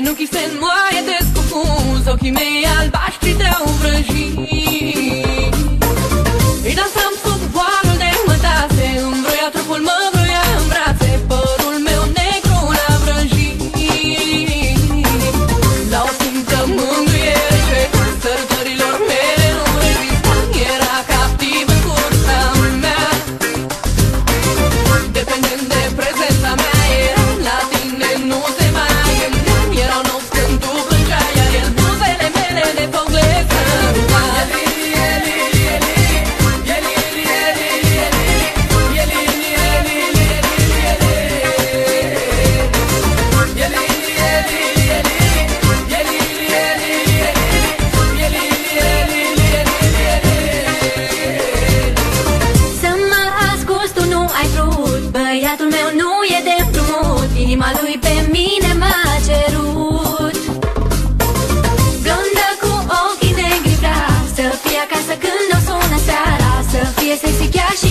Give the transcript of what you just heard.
Genunchii se înmoaie de scufuz, ochii mei albaștri te-au vrăjit. Îi dansam sub voalul de mătase, îmi vroia trupul, mă vroia în brațe, părul meu negru l-a vrăjit. La o simtă mângâiere și sărbătorilor mele nu rezistam, era captiv în cursa mea. Dependent de prezența mea, era la tine, nu se mai gândeam. Erau nopți când tu plângeai, iar el buzele mele de foc le săruta. Să mă asculți, tu nu ai vrut, băiatul meu nu e de împrumut, inima lui pe mine m-a cerut. Blondă cu ochii negri vrea să fie acasă când o sună seara, să fie sexy chiar și